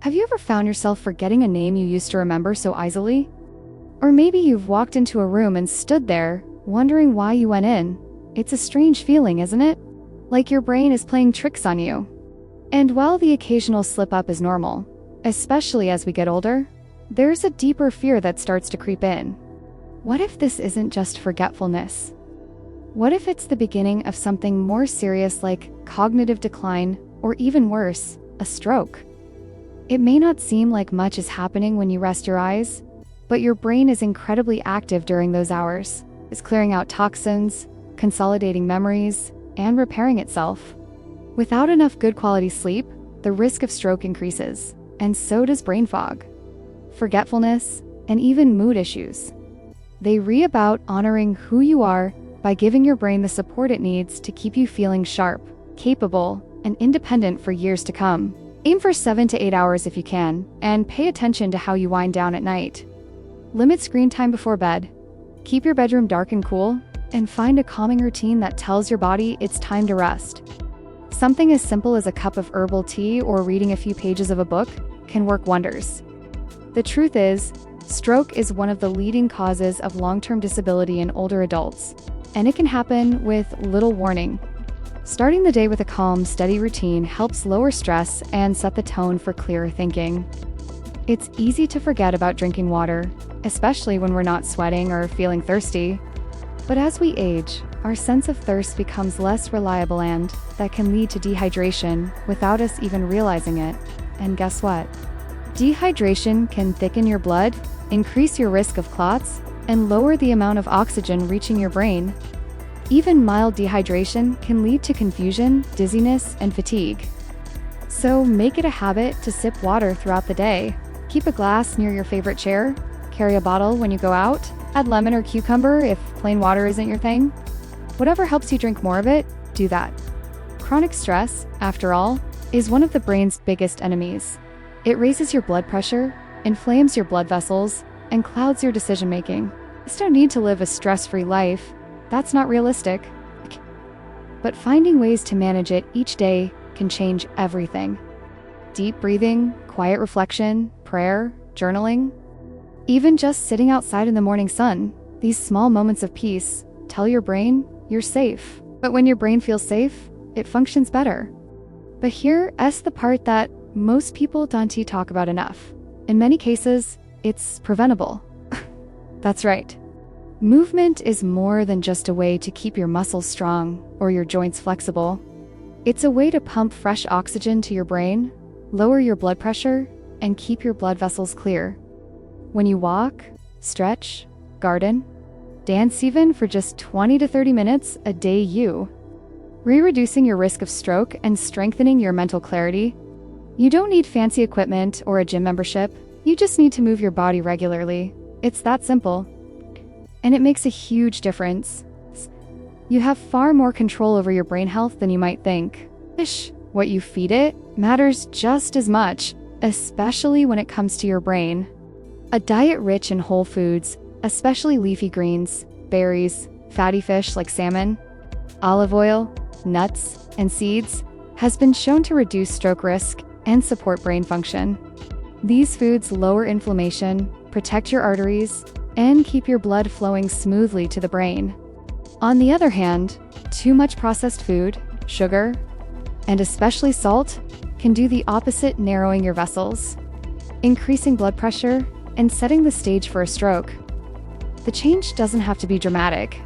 Have you ever found yourself forgetting a name you used to remember so easily? Or maybe you've walked into a room and stood there, wondering why you went in. It's a strange feeling, isn't it? Like your brain is playing tricks on you. And while the occasional slip-up is normal, especially as we get older, there's a deeper fear that starts to creep in. What if this isn't just forgetfulness? What if it's the beginning of something more serious like cognitive decline, or even worse, a stroke? It may not seem like much is happening when you rest your eyes, but your brain is incredibly active during those hours. It's clearing out toxins, consolidating memories, and repairing itself. Without enough good quality sleep, the risk of stroke increases, and so does brain fog, forgetfulness, and even mood issues. They about honoring who you are by giving your brain the support it needs to keep you feeling sharp, capable, and independent for years to come. Aim for 7 to 8 hours if you can, and pay attention to how you wind down at night. Limit screen time before bed. Keep your bedroom dark and cool, and find a calming routine that tells your body it's time to rest. Something as simple as a cup of herbal tea or reading a few pages of a book can work wonders. The truth is, stroke is one of the leading causes of long-term disability in older adults, and it can happen with little warning. Starting the day with a calm, steady routine helps lower stress and set the tone for clearer thinking. It's easy to forget about drinking water, especially when we're not sweating or feeling thirsty. But as we age, our sense of thirst becomes less reliable, and that can lead to dehydration without us even realizing it. And guess what? Dehydration can thicken your blood, increase your risk of clots, and lower the amount of oxygen reaching your brain. Even mild dehydration can lead to confusion, dizziness, and fatigue. So make it a habit to sip water throughout the day. Keep a glass near your favorite chair, carry a bottle when you go out, add lemon or cucumber if plain water isn't your thing. Whatever helps you drink more of it, do that. Chronic stress, after all, is one of the brain's biggest enemies. It raises your blood pressure, inflames your blood vessels, and clouds your decision-making. There's no need to live a stress-free life. That's not realistic. But finding ways to manage it each day can change everything. Deep breathing, quiet reflection, prayer, journaling, even just sitting outside in the morning sun, these small moments of peace tell your brain you're safe. But when your brain feels safe, it functions better. But here's the part that most people don't talk about enough. In many cases, it's preventable. That's right. Movement is more than just a way to keep your muscles strong or your joints flexible. It's a way to pump fresh oxygen to your brain, lower your blood pressure, and keep your blood vessels clear. When you walk, stretch, garden, dance even for just 20 to 30 minutes a day, reducing your risk of stroke and strengthening your mental clarity. You don't need fancy equipment or a gym membership. You just need to move your body regularly. It's that simple. And it makes a huge difference. You have far more control over your brain health than you might think. What you feed it matters just as much, especially when it comes to your brain. A diet rich in whole foods, especially leafy greens, berries, fatty fish like salmon, olive oil, nuts, and seeds, has been shown to reduce stroke risk and support brain function. These foods lower inflammation, protect your arteries, and keep your blood flowing smoothly to the brain. On the other hand, too much processed food, sugar, and especially salt, can do the opposite, narrowing your vessels, increasing blood pressure, and setting the stage for a stroke. The change doesn't have to be dramatic.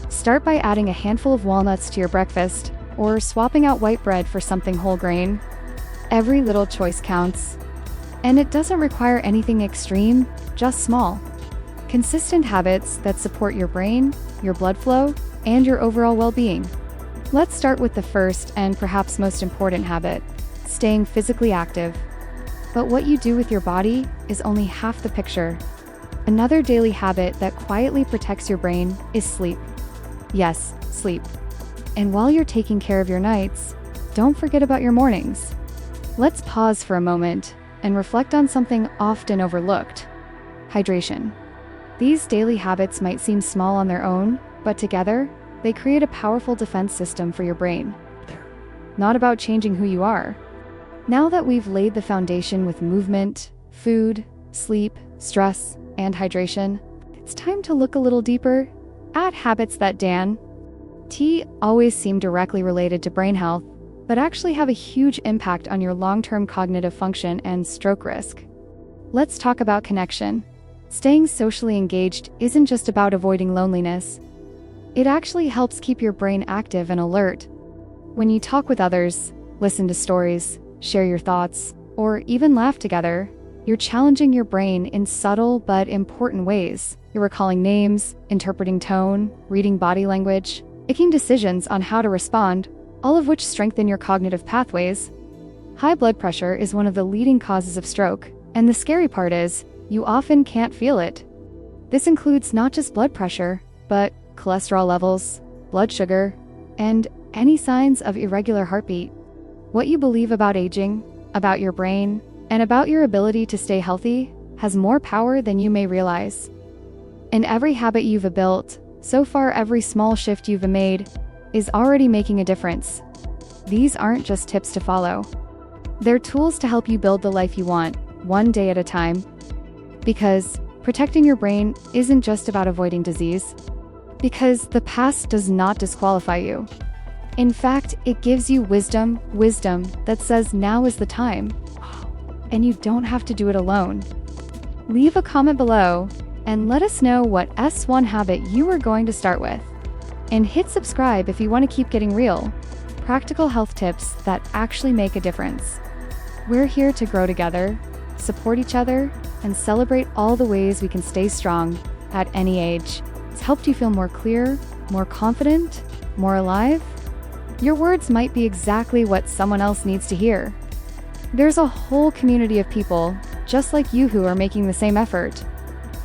Start by adding a handful of walnuts to your breakfast, or swapping out white bread for something whole grain. Every little choice counts. And it doesn't require anything extreme, just small, consistent habits that support your brain, your blood flow, and your overall well-being. Let's start with the first and perhaps most important habit, staying physically active. But what you do with your body is only half the picture. Another daily habit that quietly protects your brain is sleep. Yes, sleep. And while you're taking care of your nights, don't forget about your mornings. Let's pause for a moment and reflect on something often overlooked: hydration. These daily habits might seem small on their own, but together, they create a powerful defense system for your brain. Not about changing who you are, Now that we've laid the foundation with movement, food, sleep, stress, and hydration, it's time to look a little deeper at habits that always seem directly related to brain health, but actually have a huge impact on your long-term cognitive function and stroke risk. Let's talk about connection. Staying socially engaged isn't just about avoiding loneliness. It actually helps keep your brain active and alert. When you talk with others, listen to stories, share your thoughts, or even laugh together, you're challenging your brain in subtle but important ways. You're recalling names, interpreting tone, reading body language, making decisions on how to respond, all of which strengthen your cognitive pathways. High blood pressure is one of the leading causes of stroke, and the scary part is, you often can't feel it. This includes not just blood pressure, but cholesterol levels, blood sugar, and any signs of irregular heartbeat. What you believe about aging, about your brain, and about your ability to stay healthy has more power than you may realize. In every habit you've built, so far every small shift you've made is already making a difference. These aren't just tips to follow. They're tools to help you build the life you want, one day at a time. Because protecting your brain isn't just about avoiding disease. Because the past does not disqualify you. In fact, it gives you wisdom that says now is the time. And you don't have to do it alone. Leave a comment below and let us know what S1 habit you are going to start with. And hit subscribe if you want to keep getting real, practical health tips that actually make a difference. We're here to grow together, support each other, and celebrate all the ways we can stay strong at any age. It's helped you feel more clear, more confident, more alive? Your words might be exactly what someone else needs to hear. There's a whole community of people just like you who are making the same effort,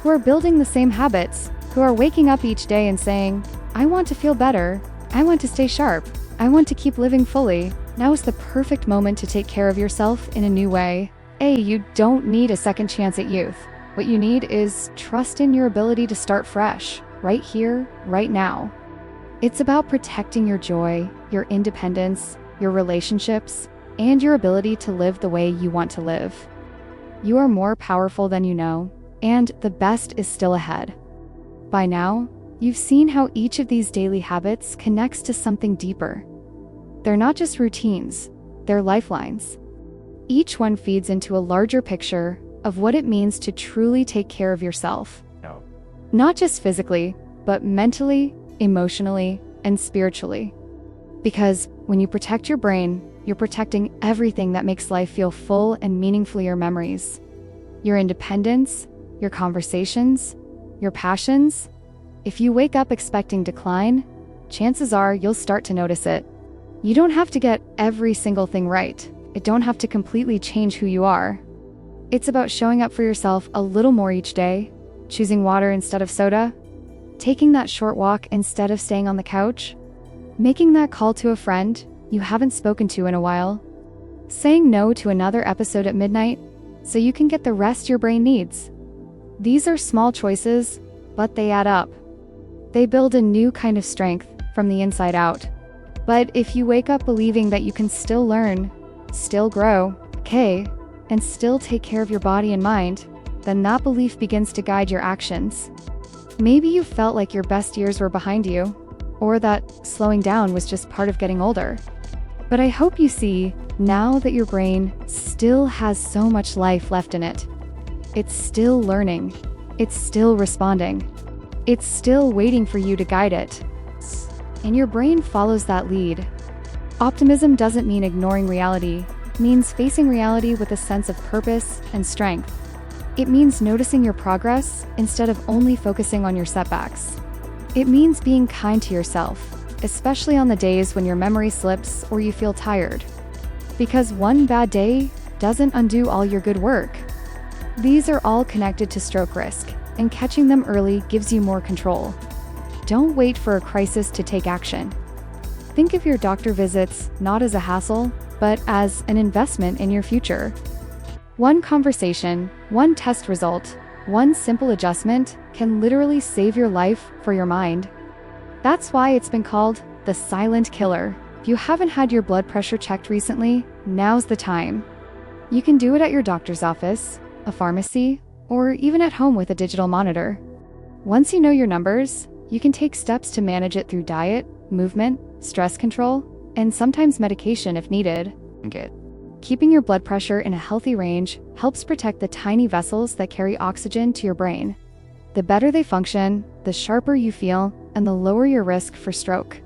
who are building the same habits, who are waking up each day and saying, I want to feel better, I want to stay sharp, I want to keep living fully. Now is the perfect moment to take care of yourself in a new way. You don't need a second chance at youth. What you need is trust in your ability to start fresh, right here, right now. It's about protecting your joy, your independence, your relationships, and your ability to live the way you want to live. You are more powerful than you know, and the best is still ahead. By now, you've seen how each of these daily habits connects to something deeper. They're not just routines, they're lifelines. Each one feeds into a larger picture of what it means to truly take care of yourself. Not just physically, but mentally, emotionally, and spiritually. Because when you protect your brain, you're protecting everything that makes life feel full and meaningful. Your memories, your independence, your conversations, your passions. If you wake up expecting decline, chances are you'll start to notice it. You don't have to get every single thing right. It don't have to completely change who you are. It's about showing up for yourself a little more each day, choosing water instead of soda, taking that short walk instead of staying on the couch, making that call to a friend you haven't spoken to in a while, saying no to another episode at midnight so you can get the rest your brain needs. These are small choices, but they add up. They build a new kind of strength from the inside out. But if you wake up believing that you can still learn, still grow, and still take care of your body and mind, then that belief begins to guide your actions. Maybe you felt like your best years were behind you, or that slowing down was just part of getting older. But I hope you see now that your brain still has so much life left in it. It's still learning. It's still responding. It's still waiting for you to guide it. And your brain follows that lead. Optimism doesn't mean ignoring reality. It means facing reality with a sense of purpose and strength. It means noticing your progress instead of only focusing on your setbacks. It means being kind to yourself, especially on the days when your memory slips or you feel tired. Because one bad day doesn't undo all your good work. These are all connected to stroke risk, and catching them early gives you more control. Don't wait for a crisis to take action. Think of your doctor visits not as a hassle, but as an investment in your future. One conversation, one test result, one simple adjustment can literally save your life for your mind. That's why it's been called the silent killer. If you haven't had your blood pressure checked recently, now's the time. You can do it at your doctor's office, a pharmacy, or even at home with a digital monitor. Once you know your numbers, you can take steps to manage it through diet, movement, stress control, and sometimes medication if needed. Keeping your blood pressure in a healthy range helps protect the tiny vessels that carry oxygen to your brain. The better they function, the sharper you feel, and the lower your risk for stroke.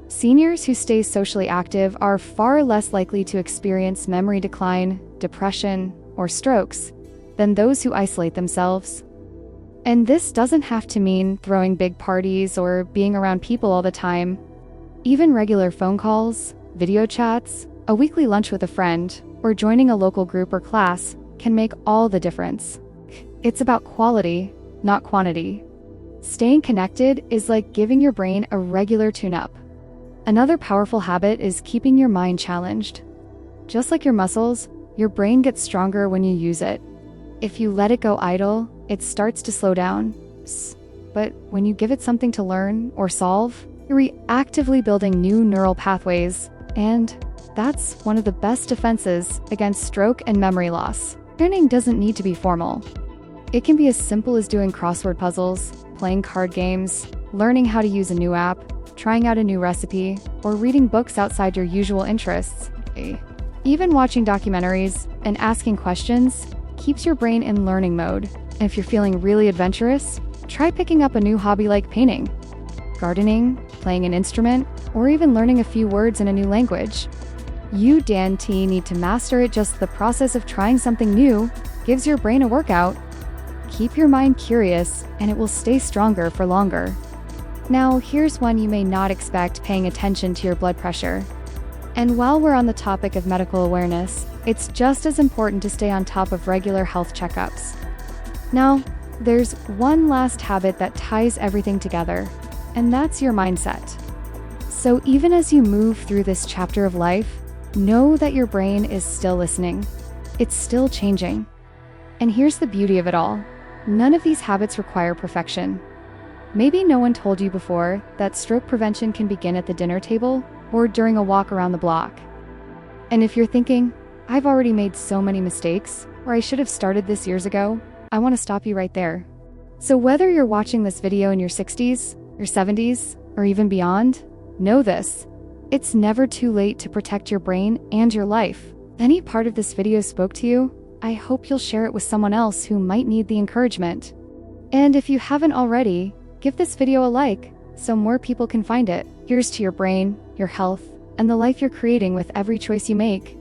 Seniors who stay socially active are far less likely to experience memory decline, depression, or strokes than those who isolate themselves. And this doesn't have to mean throwing big parties or being around people all the time. Even regular phone calls, video chats, a weekly lunch with a friend, or joining a local group or class can make all the difference. It's about quality, not quantity. Staying connected is like giving your brain a regular tune-up. Another powerful habit is keeping your mind challenged. Just like your muscles, your brain gets stronger when you use it. If you let it go idle, it starts to slow down. But when you give it something to learn or solve, you're actively building new neural pathways, and that's one of the best defenses against stroke and memory loss. Learning doesn't need to be formal. It can be as simple as doing crossword puzzles, playing card games, learning how to use a new app, trying out a new recipe, or reading books outside your usual interests. Even watching documentaries and asking questions keeps your brain in learning mode. And if you're feeling really adventurous, try picking up a new hobby like painting, gardening, playing an instrument, or even learning a few words in a new language. You need to master it. Just the process of trying something new gives your brain a workout. Keep your mind curious, and it will stay stronger for longer. Now, here's one you may not expect: paying attention to your blood pressure. And while we're on the topic of medical awareness, it's just as important to stay on top of regular health checkups. Now, there's one last habit that ties everything together, and that's your mindset. So even as you move through this chapter of life, know that your brain is still listening. It's still changing. And here's the beauty of it all. None of these habits require perfection. Maybe no one told you before that stroke prevention can begin at the dinner table or during a walk around the block. And if you're thinking, I've already made so many mistakes, or I should have started this years ago, I want to stop you right there. So whether you're watching this video in your 60s, your 70s, or even beyond, know this: it's never too late to protect your brain and your life. If any part of this video spoke to you, I hope you'll share it with someone else who might need the encouragement. And if you haven't already, give this video a like so more people can find it. Here's to your brain, your health, and the life you're creating with every choice you make.